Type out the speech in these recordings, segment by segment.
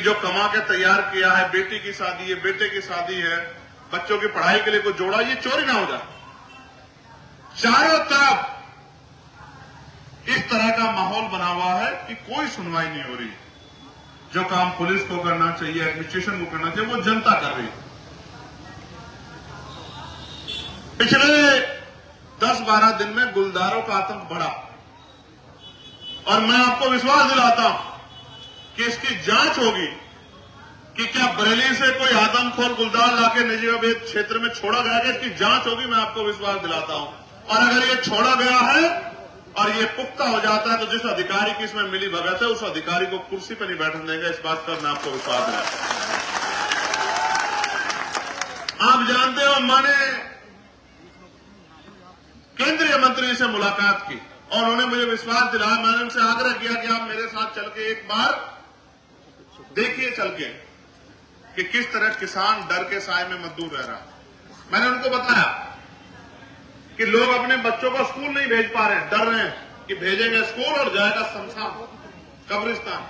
जो कमा के तैयार किया है, बेटी की शादी है, बेटे की शादी है, बच्चों की पढ़ाई के लिए कुछ जोड़ा, ये चोरी ना हो जाए। चारों तरफ इस तरह का माहौल बना हुआ है कि कोई सुनवाई नहीं हो रही। जो काम पुलिस को करना चाहिए, एडमिनिस्ट्रेशन को करना चाहिए, वो जनता कर रही है। पिछले 10-12 दिन में गुलदारों का आतंक बढ़ा और मैं आपको विश्वास दिलाता हूं कि इसकी जांच होगी कि क्या बरेली से कोई आदमखोर गुलदार लाके निजामाबाद क्षेत्र में छोड़ा गया है। इसकी जांच होगी, मैं आपको विश्वास दिलाता हूं। और अगर ये छोड़ा गया है और ये पुख्ता हो जाता है तो जिस अधिकारी की इसमें मिली भगत है, उस अधिकारी को कुर्सी पर नहीं बैठने देंगे। इस बात पर मैं आपको विश्वास दिलाता हूं। आप जानते हो, मैंने केंद्रीय मंत्री से मुलाकात की और उन्होंने मुझे विश्वास दिलाया। मैंने उनसे आग्रह किया कि आप मेरे साथ चल के एक बार देखिए चल के कि किस तरह किसान डर के साए में मजदूर रह रहा है। मैंने उनको बताया कि लोग अपने बच्चों को स्कूल नहीं भेज पा रहे हैं, डर रहे हैं कि भेजेंगे स्कूल और जाएगा शमशान, कब्रिस्तान।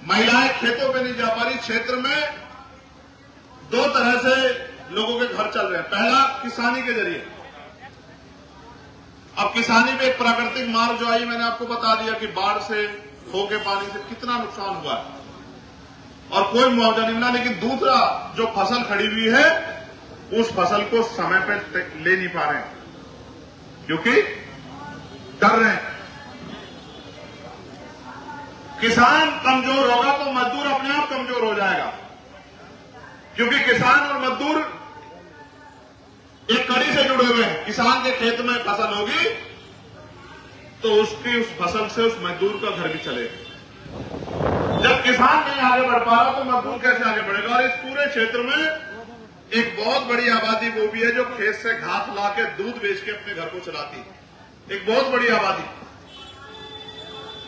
महिलाएं खेतों पे नहीं जा पा रही। क्षेत्र में 2 तरह से लोगों के घर चल रहे हैं। पहला, किसानी के जरिए। अब किसानी में एक प्राकृतिक मार जो आई, मैंने आपको बता दिया कि बाढ़ से, खो के पानी से कितना नुकसान हुआ है और कोई मुआवजा नहीं मिला। लेकिन दूसरा, जो फसल खड़ी हुई है उस फसल को समय पे ले नहीं पा रहे हैं क्योंकि डर रहे हैं। किसान कमजोर होगा तो मजदूर अपने आप कमजोर हो जाएगा, क्योंकि किसान और मजदूर एक कड़ी से जुड़े हुए हैं। किसान के खेत में फसल होगी तो उसकी उस फसल से उस मजदूर का घर भी चलेगा। जब किसान नहीं आगे बढ़ पा रहा तो मजदूर कैसे आगे बढ़ेगा। और इस पूरे क्षेत्र में एक बहुत बड़ी आबादी वो भी है जो खेत से घास ला के दूध बेच के अपने घर को चलाती है। एक बहुत बड़ी आबादी।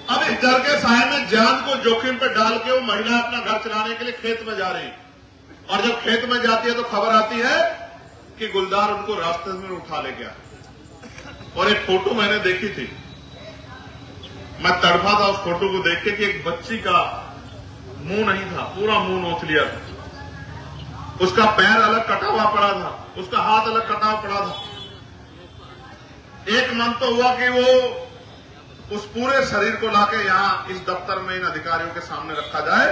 अब इस डर के साए में जान को जोखिम पे डाल के वो महिला अपना घर चलाने के लिए खेत में जा रही है और जब खेत में जाती है तो खबर आती है कि गुलदार उनको रास्ते में उठा ले गया। और एक फोटो मैंने देखी थी, मैं तड़फा था उस फोटो को देख के कि एक बच्ची का मुंह नहीं था, पूरा मुंह नोच लिया था। उसका पैर अलग कटा हुआ पड़ा था, उसका हाथ अलग कटा हुआ पड़ा था। एक मन तो हुआ कि वो उस पूरे शरीर को लाके यहां इस दफ्तर में इन अधिकारियों के सामने रखा जाए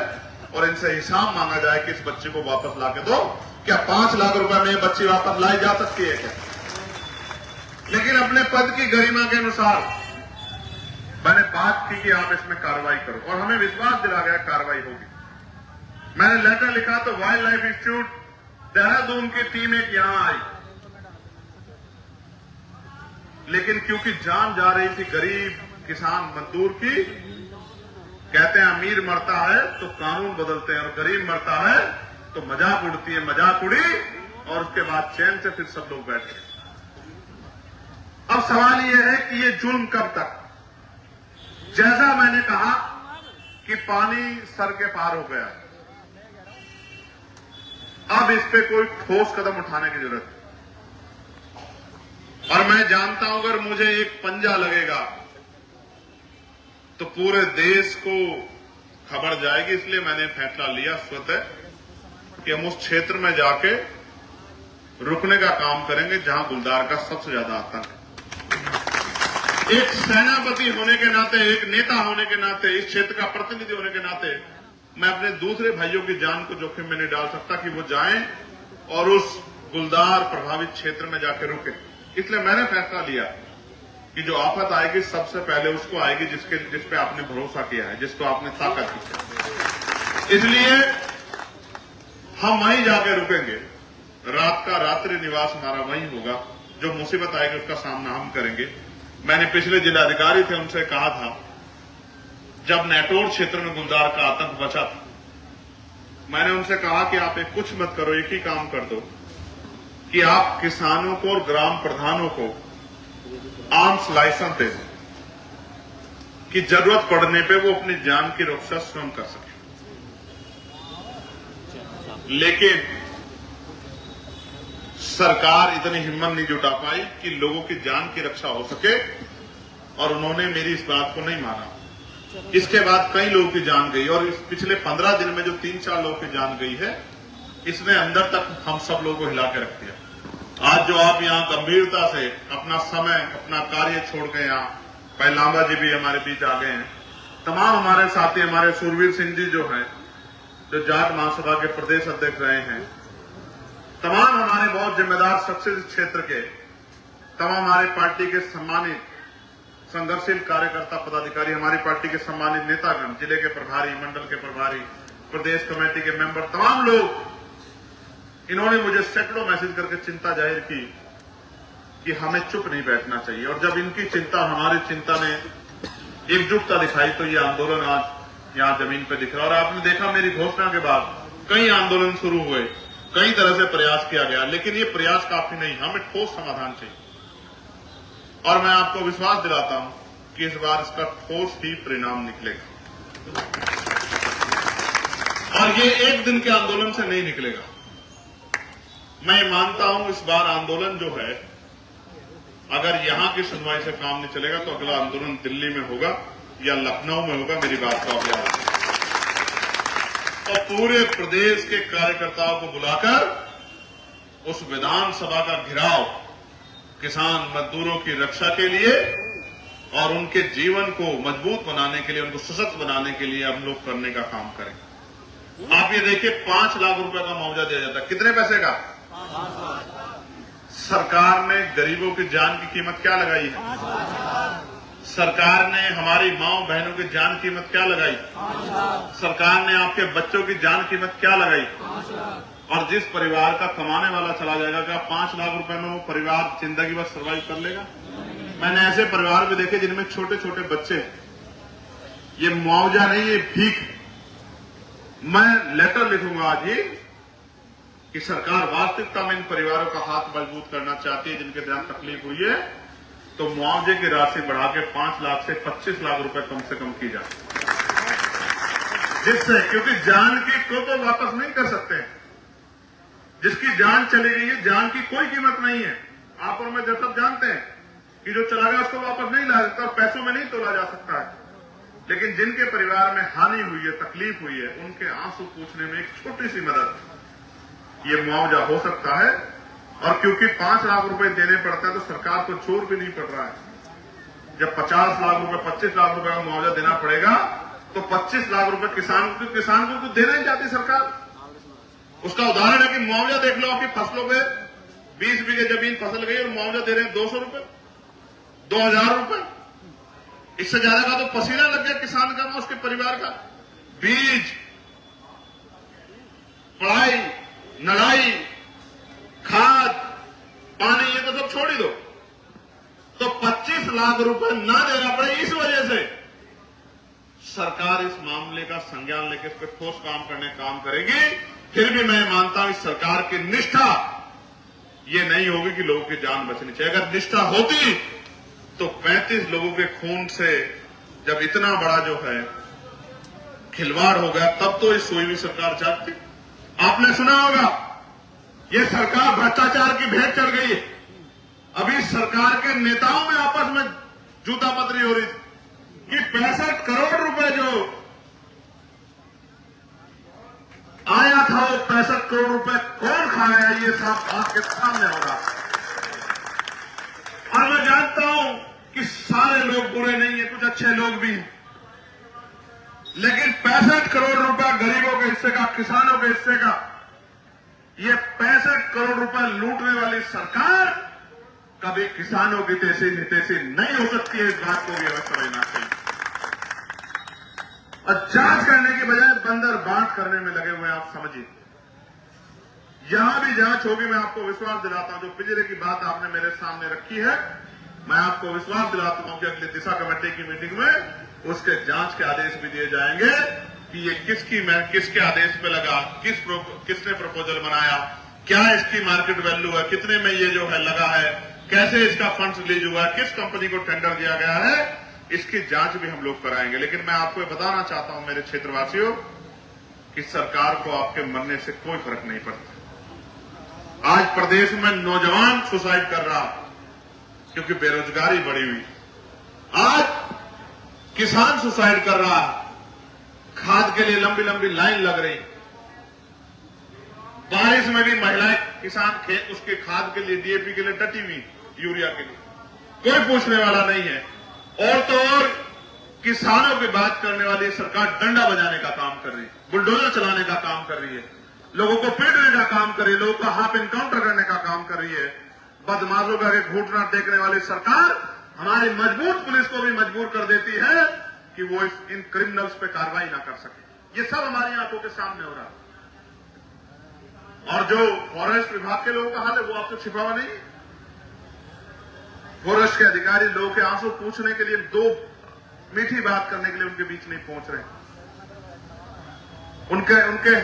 और इनसे हिसाब मांगा जाए कि इस बच्चे को वापस लाके दो। क्या 5 लाख रुपए में ये बच्ची वापस लाई जा सकती है क्या? लेकिन अपने पद की गरिमा के अनुसार मैंने बात की कि आप इसमें कार्रवाई करो और हमें विश्वास दिला गया कार्रवाई होगी। मैंने लेटर लिखा तो वाइल्ड लाइफ इंस्टीट्यूट देहरादून की टीम एक यहां आई, लेकिन क्योंकि जान जा रही थी गरीब किसान मजदूर की, कहते हैं अमीर मरता है तो कानून बदलते हैं और गरीब मरता है तो मजाक उड़ती है। मजाक उड़ी और उसके बाद चैन से फिर सब लोग बैठे। अब सवाल यह है कि ये जुल्म कब तक? जैसा मैंने कहा कि पानी सर के पार हो गया, अब इस पे कोई ठोस कदम उठाने की जरूरत है। और मैं जानता हूं अगर मुझे एक पंजा लगेगा तो पूरे देश को खबर जाएगी। इसलिए मैंने फैसला लिया स्वतः कि हम उस क्षेत्र में जाके रुकने का काम करेंगे जहां गुलदार का सबसे ज्यादा आतंक है। एक सेनापति होने के नाते, एक नेता होने के नाते, इस क्षेत्र का प्रतिनिधि होने के नाते मैं अपने दूसरे भाइयों की जान को जोखिम में नहीं डाल सकता कि वो जाएं और उस गुलदार प्रभावित क्षेत्र में जाकर रुके। इसलिए मैंने फैसला लिया कि जो आफत आएगी सबसे पहले उसको आएगी जिस पे आपने भरोसा किया है, जिसको आपने ताकत दी है। इसलिए हम वहीं जाके रुकेंगे। रात का रात्रि निवास हमारा वहीं होगा। जो मुसीबत आएगी उसका सामना हम करेंगे। मैंने पिछले जिलाधिकारी थे उनसे कहा था, जब नेटोर क्षेत्र में गुलदार का आतंक बचा था, मैंने उनसे कहा कि आप एक कुछ मत करो, एक ही काम कर दो कि आप किसानों को और ग्राम प्रधानों को आर्म्स लाइसेंस दे दें कि जरूरत पड़ने पे वो अपनी जान की रक्षा स्वयं कर सके। लेकिन सरकार इतनी हिम्मत नहीं जुटा पाई कि लोगों की जान की रक्षा हो सके और उन्होंने मेरी इस बात को नहीं माना। इसके बाद कई लोगों की जान गई और इस पिछले 15 दिन में जो 3-4 लोगों की जान गई है, इसने अंदर तक हम सब लोगों को हिला के रख दिया। आज जो आप यहाँ गंभीरता से अपना समय, अपना कार्य छोड़ के यहाँ, भाई लांबा जी भी हमारे बीच आ गए हैं, तमाम हमारे साथी, हमारे सुरवीर सिंह जी जो हैं, जो जाट महासभा के प्रदेश अध्यक्ष रहे हैं, तमाम हमारे बहुत जिम्मेदार शख्सियत इस क्षेत्र के, तमाम हमारे पार्टी के सम्मानित संघर्षशील कार्यकर्ता पदाधिकारी, हमारी पार्टी के सम्मानित नेतागण, जिले के प्रभारी, मंडल के प्रभारी, प्रदेश कमेटी के मेंबर, तमाम लोग, इन्होंने मुझे सैकड़ों मैसेज करके चिंता जाहिर की कि हमें चुप नहीं बैठना चाहिए। और जब इनकी चिंता, हमारी चिंता ने एकजुटता दिखाई तो ये आंदोलन आज यहां जमीन पर दिख रहा। और आपने देखा मेरी घोषणा के बाद कई आंदोलन शुरू हुए, कई तरह से प्रयास किया गया, लेकिन ये प्रयास काफी नहीं, हमें ठोस समाधान चाहिए। और मैं आपको विश्वास दिलाता हूं कि इस बार इसका ठोस ही परिणाम निकलेगा और ये एक दिन के आंदोलन से नहीं निकलेगा। मैं मानता हूं इस बार आंदोलन जो है, अगर यहां की सुनवाई से काम नहीं चलेगा तो अगला आंदोलन दिल्ली में होगा या लखनऊ में होगा। मेरी बात का याद रखिए। और पूरे प्रदेश के कार्यकर्ताओं को बुलाकर उस विधानसभा का घेराव किसान मजदूरों की रक्षा के लिए और उनके जीवन को मजबूत बनाने के लिए, उनको सशक्त बनाने के लिए हम लोग करने का काम करें। आप ये देखिए, 5 लाख रुपए का मुआवजा दिया जाता है। कितने पैसे का? सरकार ने गरीबों की जान की कीमत क्या लगाई है? सरकार ने हमारी माओ बहनों की जान कीमत क्या लगाई? सरकार ने आपके बच्चों की जान कीमत क्या लगाई? और जिस परिवार का कमाने वाला चला जाएगा, क्या 5 लाख रुपए में वो परिवार जिंदगी भर सर्वाइव कर लेगा? मैंने ऐसे परिवार भी देखे जिनमें छोटे छोटे बच्चे। ये मुआवजा नहीं, ये भीख। मैं लेटर लिखूंगा आज ही कि सरकार वास्तविकता में इन परिवारों का हाथ मजबूत करना चाहती है जिनके साथ तकलीफ हुई है, तो मुआवजे की राशि बढ़ा के 5 लाख से 25 लाख रुपए कम से कम की जाए, जिससे, क्योंकि जान की को तो वापस नहीं कर सकते। जिसकी जान चली गई है, जान की कोई कीमत नहीं है। आप और मैं सब जानते हैं कि जो चला गया उसको वापस नहीं ला सकता, पैसों में नहीं तोला जा सकता है। लेकिन जिनके परिवार में हानि हुई है, तकलीफ हुई है, उनके आंसू पूछने में एक छोटी सी मदद ये मुआवजा हो सकता है। और क्योंकि 5 लाख रुपए देने पड़ता है तो सरकार को जोर भी नहीं पड़ रहा है। जब 50 लाख रुपए, 25 लाख रुपए का मुआवजा देना पड़ेगा तो 25 लाख रुपए किसान को तो देना ही चाहती सरकार। उसका उदाहरण है कि मुआवजा देख लो, आपकी फसलों पे 20 बीघे जमीन फसल गई और मुआवजा दे रहे हैं 200 रुपए, 2000 रुपए। इससे ज्यादा का तो पसीना लग गया किसान का, उसके परिवार का। बीज, पढ़ाई, नड़ाई, खाद, पानी, ये तो सब छोड़ ही दो। तो 25 लाख रुपए ना देना पड़े, इस वजह से सरकार इस मामले का संज्ञान लेकर इस पर ठोस काम करेगी। फिर भी मैं मानता हूं इस सरकार की निष्ठा ये नहीं होगी कि लोगों की जान बचनी चाहिए। अगर निष्ठा होती तो 35 लोगों के खून से जब इतना बड़ा जो है खिलवाड़ हो गया, तब तो इस सोई हुई सरकार जागती। आपने सुना होगा, ये सरकार भ्रष्टाचार की भेंट चढ़ गई है। अभी सरकार के नेताओं में आपस में जूता पतरी हो रही थी कि 65 करोड़ रुपए जो आया था, वो 65 करोड़ रुपए कौन खाया, ये सब आपके सामने हो रहा। और मैं जानता हूं कि सारे लोग बुरे नहीं है, कुछ अच्छे लोग भी हैं, लेकिन 65 करोड़ रुपए गरीबों के हिस्से का, किसानों के हिस्से का, ये 65 करोड़ रुपए लूटने वाली सरकार कभी किसानों की तेजी नितेशी नहीं हो सकती है। इस बात को भी हमें समझना चाहिए। और जांच करने की बजाय बंदर बांट करने में लगे हुए, आप समझिए। यहां भी जांच होगी, मैं आपको विश्वास दिलाता हूं। जो पिंजरे की बात आपने मेरे सामने रखी है, मैं आपको विश्वास दिलाता हूं कि अगली दिशा कमेटी की मीटिंग में उसके जांच के आदेश भी दिए जाएंगे कि ये किसके आदेश पे लगा, किसने प्रपोजल बनाया, क्या इसकी मार्केट वैल्यू है, कितने में ये जो है लगा है, कैसे इसका फंड्स रिलीज हुआ है, किस कंपनी को टेंडर दिया गया है, इसकी जांच भी हम लोग कराएंगे। लेकिन मैं आपको बताना चाहता हूं मेरे क्षेत्रवासियों कि सरकार को आपके मरने से कोई फर्क नहीं पड़ता। आज प्रदेश में नौजवान सुसाइड कर रहा क्योंकि बेरोजगारी बढ़ी हुई। आज किसान सुसाइड कर रहा है, खाद के लिए लंबी लंबी लाइन लग रही, बारिश में भी महिलाएं किसान उसके खाद के लिए, डीएपी के लिए डटी हुई, यूरिया के लिए, कोई पूछने वाला नहीं है। और तो और किसानों की बात करने वाली सरकार डंडा बजाने का काम कर रही है, बुलडोजर चलाने का काम कर रही है, लोगों को पीटने का काम कर रही है, लोगों का हाफ इनकाउंटर करने का काम कर रही है। बदमाशों का घूटना टेकने वाली सरकार हमारी मजबूत पुलिस को भी मजबूर कर देती है कि वो इन क्रिमिनल्स पे कार्रवाई ना कर सके। ये सब हमारी आंखों के सामने हो रहा है। और जो फॉरेस्ट विभाग के लोगों का हाल है वो आपको छिपा हुआ नहीं है। फॉरेस्ट के अधिकारी लोगों के आंसू पूछने के लिए, दो मीठी बात करने के लिए उनके बीच नहीं पहुंच रहे, उनके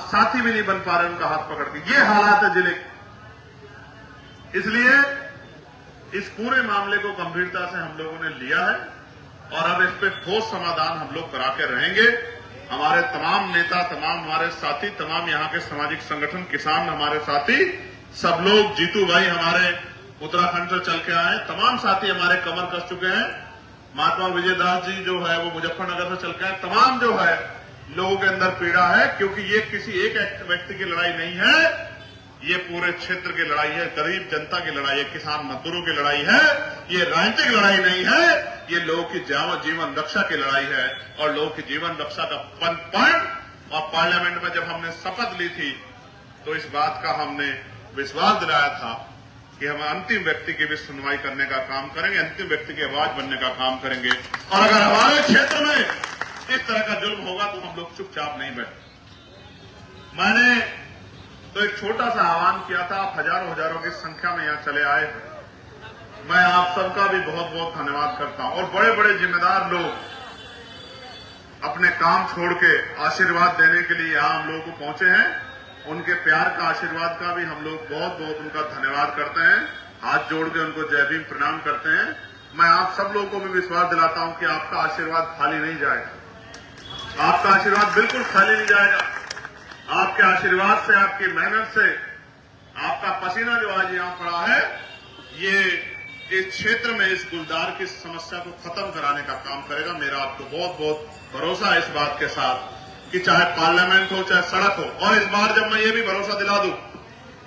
साथी भी नहीं बन पा रहे उनका हाथ पकड़ के। ये हालात है जिले के। इसलिए इस पूरे मामले को गंभीरता से हम लोगों ने लिया है और अब इस पे ठोस समाधान हम लोग करा के रहेंगे। हमारे तमाम नेता, तमाम हमारे साथी, तमाम यहाँ के सामाजिक संगठन, किसान हमारे साथी, सब लोग, जीतू भाई हमारे उत्तराखंड से चल के आए, तमाम साथी हमारे कमर कस चुके हैं। महात्मा विजयदास जी जो है वो मुजफ्फरनगर से चल के आए। तमाम जो है लोगों के अंदर पीड़ा है, क्योंकि ये किसी एक व्यक्ति की लड़ाई नहीं है, ये पूरे क्षेत्र की लड़ाई है, गरीब जनता की लड़ाई है, किसान मजदूरों की लड़ाई है। ये राजनीतिक लड़ाई नहीं है, ये लोगों की जीवन रक्षा की लड़ाई है। और लोगों की जीवन रक्षा का पन और पार्लियामेंट में जब हमने शपथ ली थी तो इस बात का हमने विश्वास दिलाया था कि हम अंतिम व्यक्ति की भी सुनवाई करने का काम करेंगे, अंतिम व्यक्ति की आवाज बनने का काम करेंगे। और अगर हमारे क्षेत्र में इस तरह का जुल्म होगा तो हम लोग चुपचाप नहीं बैठे। मैंने तो एक छोटा सा आह्वान किया था, आप हजारों की संख्या में यहां चले आए। मैं आप सबका भी बहुत बहुत धन्यवाद करता हूं। और बड़े बड़े जिम्मेदार लोग अपने काम छोड़ के आशीर्वाद देने के लिए यहां हम लोगों को पहुंचे हैं। उनके प्यार का, आशीर्वाद का भी हम लोग बहुत बहुत उनका धन्यवाद करते हैं। हाथ जोड़ के उनको जय भीम प्रणाम करते हैं। मैं आप सब लोगों को भी विश्वास दिलाता हूं कि आपका आशीर्वाद खाली नहीं जाएगा। आपका आशीर्वाद बिल्कुल खाली नहीं जाएगा। आपके आशीर्वाद से, आपकी मेहनत से, आपका पसीना जो आज यहां पड़ा है, ये इस क्षेत्र में इस गुलदार की समस्या को खत्म कराने का काम करेगा। मेरा आपको बहुत बहुत भरोसा है इस बात के साथ कि चाहे पार्लियामेंट हो चाहे सड़क हो। और इस बार जब मैं ये भी भरोसा दिला दूं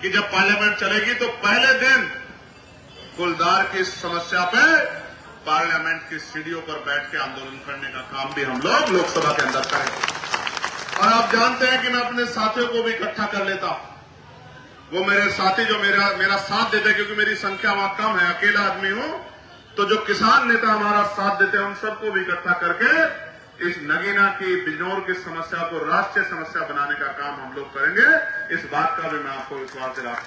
कि जब पार्लियामेंट चलेगी तो पहले दिन गुलदार की समस्या पे पार्लियामेंट की सीढ़ियों पर बैठ के आंदोलन करने का काम भी हम लोग लोकसभा के अंदर करेंगे। और आप जानते हैं कि मैं अपने साथियों को भी इकट्ठा कर लेता हूं। वो मेरे साथी जो मेरा साथ देते हैं, क्योंकि मेरी संख्या वहां कम है, अकेला आदमी हूं, तो जो किसान नेता हमारा साथ देते हैं उन सबको भी इकट्ठा करके इस नगीना की, बिजनौर की समस्या को राष्ट्रीय समस्या बनाने का काम हम लोग करेंगे। इस बात का भी मैं आपको विश्वास दिलाता।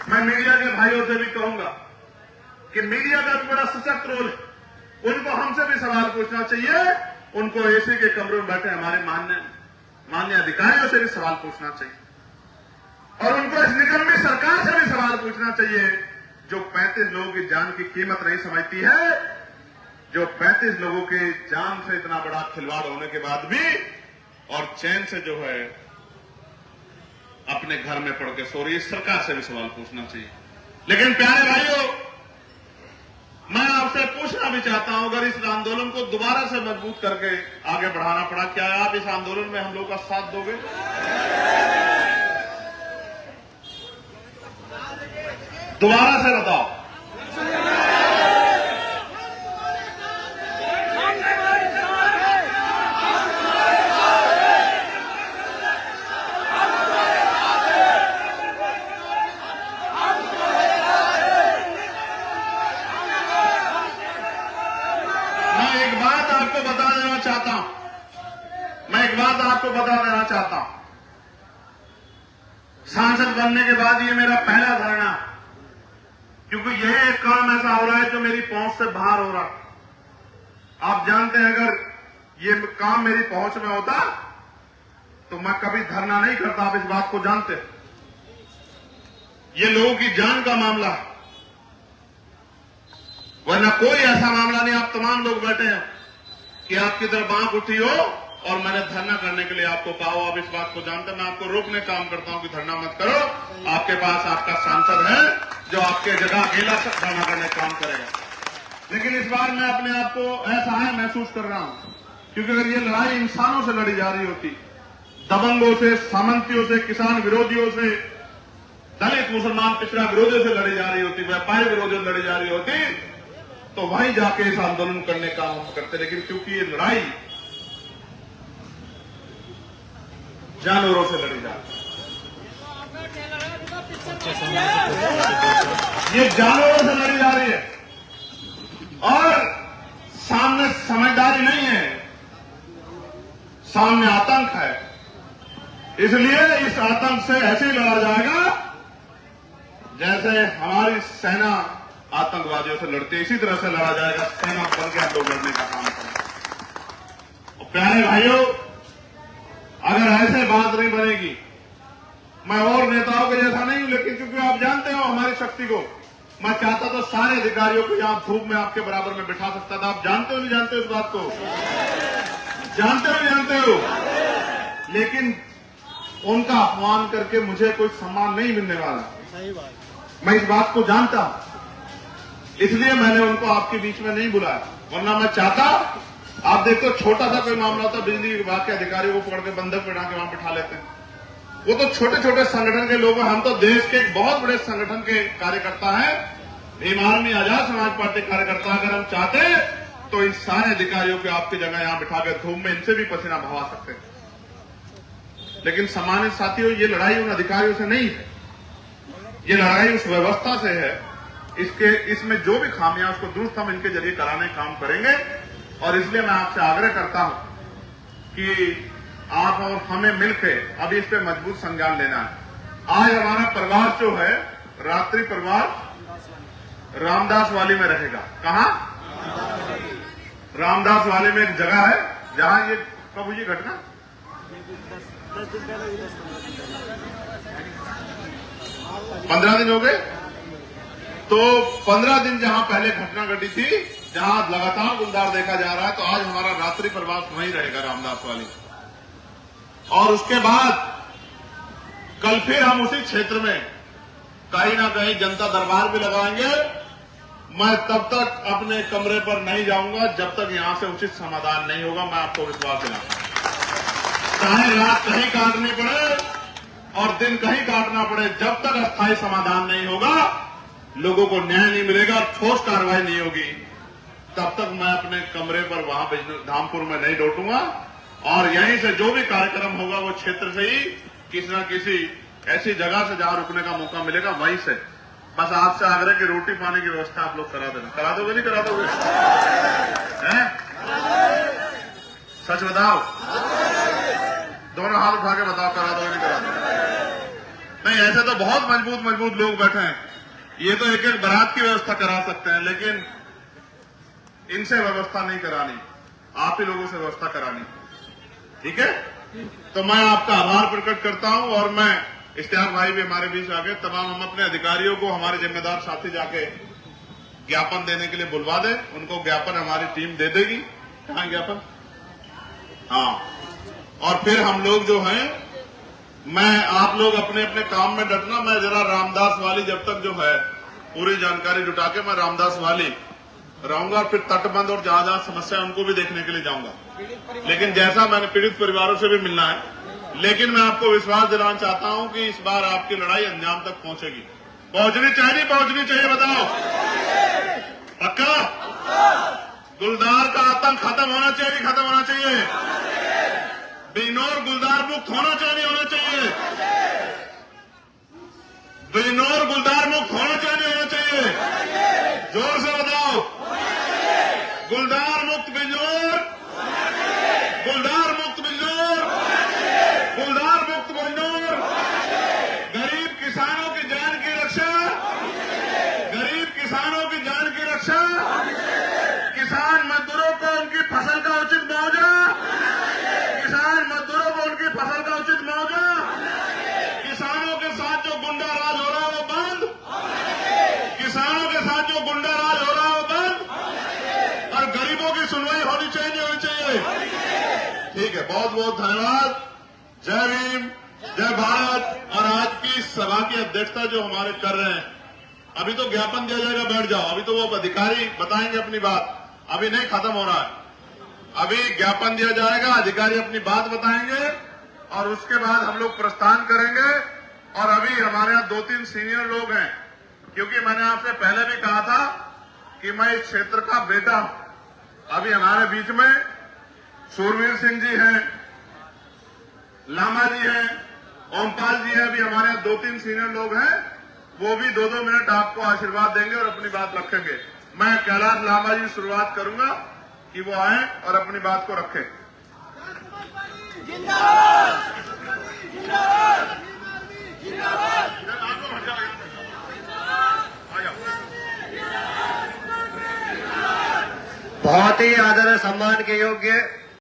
मैं मीडिया के भाइयों से भी कहूंगा कि मीडिया का भी बड़ा सशक्त रोल है। उनको हमसे भी सवाल पूछना चाहिए। उनको एसी के कमरे में बैठे हमारे माननीय अधिकारियों से भी सवाल पूछना चाहिए। और उनको इस निकम्मी सरकार से भी सवाल पूछना चाहिए जो 35 लोगों की जान की कीमत नहीं समझती है, जो 35 लोगों की जान से इतना बड़ा खिलवाड़ होने के बाद भी और चैन से जो है अपने घर में पड़ के सो रही है। सरकार से भी सवाल पूछना चाहिए। लेकिन प्यारे भाइयों, मैं आपसे पूछना भी चाहता हूं, अगर इस आंदोलन को दोबारा से मजबूत करके आगे बढ़ाना पड़ा, क्या आप इस आंदोलन में हम लोग का साथ दोगे? दोबारा से बताओ। मैं एक बात आपको बता देना चाहता हूं। सांसद बनने के बाद ये मेरा पहला धरना, क्योंकि यह एक काम ऐसा हो रहा है जो मेरी पहुंच से बाहर हो रहा। आप जानते हैं, अगर ये काम मेरी पहुंच में होता तो मैं कभी धरना नहीं करता। आप इस बात को जानते हैं। ये लोगों की जान का मामला है, वरना कोई ऐसा मामला नहीं। आप तमाम लोग बैठे हैं कि आपकी तरफ आंख उठी हो और मैंने धरना करने के लिए आपको कहा हो। आप इस बात को जानते हैं। मैं आपको रोकने काम करता हूं कि धरना मत करो। आपके पास आपका सांसद है जो आपके जगह अकेला धरना करने का काम करेगा। लेकिन इस बार मैं अपने आप को असहाय महसूस कर रहा हूं, क्योंकि अगर ये लड़ाई इंसानों से लड़ी जा रही होती, दबंगों से, सामंतियों से, किसान विरोधियों से, दलित मुसलमान पिछड़ा विरोधियों से लड़ी जा रही होती, व्यापारी विरोधियों से लड़ी जा रही होती, तो वहीं जाके इस आंदोलन करने का हम करते। लेकिन क्योंकि ये लड़ाई जानवरों से लड़ी जा रही है, ये जानवरों से लड़ी जा रही है और सामने समझदारी नहीं है, सामने आतंक है। इसलिए इस आतंक से ऐसे ही लड़ा जाएगा जैसे हमारी सेना आतंकवादियों से लड़ती है, इसी तरह से लड़ा जाएगा। सेना बन के हम लोग लड़ने का काम करें। और प्यारे भाइयों, अगर ऐसे बात नहीं बनेगी, मैं और नेताओं के जैसा नहीं हूं, लेकिन क्योंकि आप जानते हो हमारी शक्ति को, मैं चाहता तो सारे अधिकारियों को यहां धूप में आपके बराबर में बिठा सकता था। आप जानते हो नहीं जानते हो इस बात को? जानते हो नहीं जानते हो? लेकिन उनका अपमान करके मुझे कोई सम्मान नहीं मिलने वाला। सही बात। मैं इस बात को जानता हूं, इसलिए मैंने उनको आपके बीच में नहीं बुलाया। वरना मैं चाहता, आप देखो छोटा सा कोई मामला होता, बिजली विभाग के अधिकारियों को पकड़ के बंधक बैठा के वहां बिठा लेते हैं। वो तो छोटे छोटे संगठन के लोग हैं, हम तो देश के एक बहुत बड़े संगठन के कार्यकर्ता हैं, भीम आर्मी, आजाद समाज पार्टी कार्यकर्ता। अगर हम चाहते तो इन सारे अधिकारियों को आपकी जगह यहां बिठा के धूप में इनसे भी पसीना बहा सकते हैं। लेकिन सम्मानित साथियों, ये लड़ाई उन अधिकारियों से नहीं है, ये लड़ाई उस व्यवस्था से है। इसमें जो भी खामियां उसको दुरुस्त हम इनके जरिए कराने का काम करेंगे। और इसलिए मैं आपसे आग्रह करता हूं कि आप और हमें मिलकर अब इस पे मजबूत संज्ञान लेना है। आज हमारा प्रवास जो है, रात्रि प्रवास रामदास वाली में रहेगा। कहां? रामदास वाली में एक जगह है जहां ये कब हुई घटना? 15 दिन हो गए। तो 15 दिन जहां पहले घटना घटी थी, जहां लगातार गुलदार देखा जा रहा है, तो आज हमारा रात्रि प्रवास वहीं रहेगा रामदास वाली। और उसके बाद कल फिर हम उसी क्षेत्र में कहीं ना कहीं जनता दरबार भी लगाएंगे। मैं तब तक अपने कमरे पर नहीं जाऊंगा जब तक यहां से उचित समाधान नहीं होगा। मैं आपको विश्वास दिलाता हूं, चाहे रात कहीं काटनी पड़े और दिन कहीं काटना पड़े, जब तक अस्थायी समाधान नहीं होगा, लोगों को न्याय नहीं मिलेगा, ठोस कार्रवाई नहीं होगी, तब तक मैं अपने कमरे पर वहां धामपुर में नहीं लौटूंगा। और यहीं से जो भी कार्यक्रम होगा वो क्षेत्र से ही किसी न किसी ऐसी जगह से जहां रुकने का मौका मिलेगा वहीं से। बस आपसे आग्रह की रोटी पानी की व्यवस्था आप लोग करा देना। करा दोगे नहीं करा दोगे? हैं? सच बताओ, दोनों हाथ उठा के बताओ, करा दोगे नहीं करा दोगे? नहीं, ऐसे तो बहुत मजबूत लोग बैठे हैं, ये तो एक एक बारात की व्यवस्था करा सकते हैं, लेकिन इनसे व्यवस्था नहीं करानी, आप ही लोगों से व्यवस्था करानी। ठीक है? तो मैं आपका आभार प्रकट करता हूं। और मैं इश्तियाक भाई भी हमारे बीच आ गए, तमाम हम अपने अधिकारियों को, हमारे जिम्मेदार साथी जाके ज्ञापन देने के लिए बुलवा दें। उनको ज्ञापन हमारी टीम दे देगी। कहां ज्ञापन? हाँ। और फिर हम लोग जो हैं, मैं आप लोग अपने अपने काम में डटना। मैं जरा रामदास वाली जब तक जो है पूरी जानकारी जुटा के मैं रामदास वाली रहूंगा, फिर तटबंध और जहां जहां समस्या उनको भी देखने के लिए जाऊंगा। लेकिन जैसा मैंने पीड़ित परिवारों से भी मिलना है, लेकिन मैं आपको विश्वास दिलाना चाहता हूं कि इस बार आपकी लड़ाई अंजाम तक पहुंचेगी। पहुंचनी चाहिए नहीं पहुंचनी चाहिए? बताओ। पक्का? गुलदार का आतंक खत्म होना चाहिए नहीं खत्म होना चाहिए? बिजनौर गुलदार मुक्त होना चाहिए नहीं होना चाहिए? बिजनौर गुलदार मुक्त होना चाहिए नहीं होना चाहिए? जोर से बताओ। गुलदार मुक्त बिजनौर, गुलदार मुक्त बिजनौर, गुलदार मुक्त बिजनौर। गरीब किसानों की जान की रक्षा, गरीब किसानों की जान की रक्षा, किसान मजदूरों को उनकी फसल का उचित मुआवजा, किसान मजदूरों को उनकी फसल का उचित मुआवजा, किसानों के साथ जो गुंडा राज हो रहा है वो बंद, किसानों के साथ जो गुंडा राज हो रहा है वो बंद, और गरीबों की सुनवाई होनी चाहिए नहीं होनी चाहिए? ठीक है, बहुत बहुत धन्यवाद। जय भीम, जय भारत। और आज की सभा की अध्यक्षता जो हमारे कर रहे हैं अभी तो ज्ञापन दिया जाएगा, बैठ जाओ। अभी तो वो अधिकारी बताएंगे अपनी बात, अभी नहीं खत्म हो रहा है। अभी ज्ञापन दिया जाएगा, अधिकारी अपनी बात बताएंगे और उसके बाद हम लोग प्रस्थान करेंगे। और अभी हमारे यहाँ 2-3 सीनियर लोग हैं, क्योंकि मैंने आपसे पहले भी कहा था कि मैं इस क्षेत्र का बेटा हूं। अभी हमारे बीच में सूरवीर सिंह जी हैं, लामा जी हैं, ओमपाल जी हैं। अभी हमारे यहाँ 2-3 सीनियर लोग हैं, वो भी 2-2 मिनट आपको आशीर्वाद देंगे और अपनी बात रखेंगे। मैं कैलाश लामा जी शुरुआत करूंगा कि वो आए और अपनी बात को रखें। बहुत ही आदर सम्मान के योग्य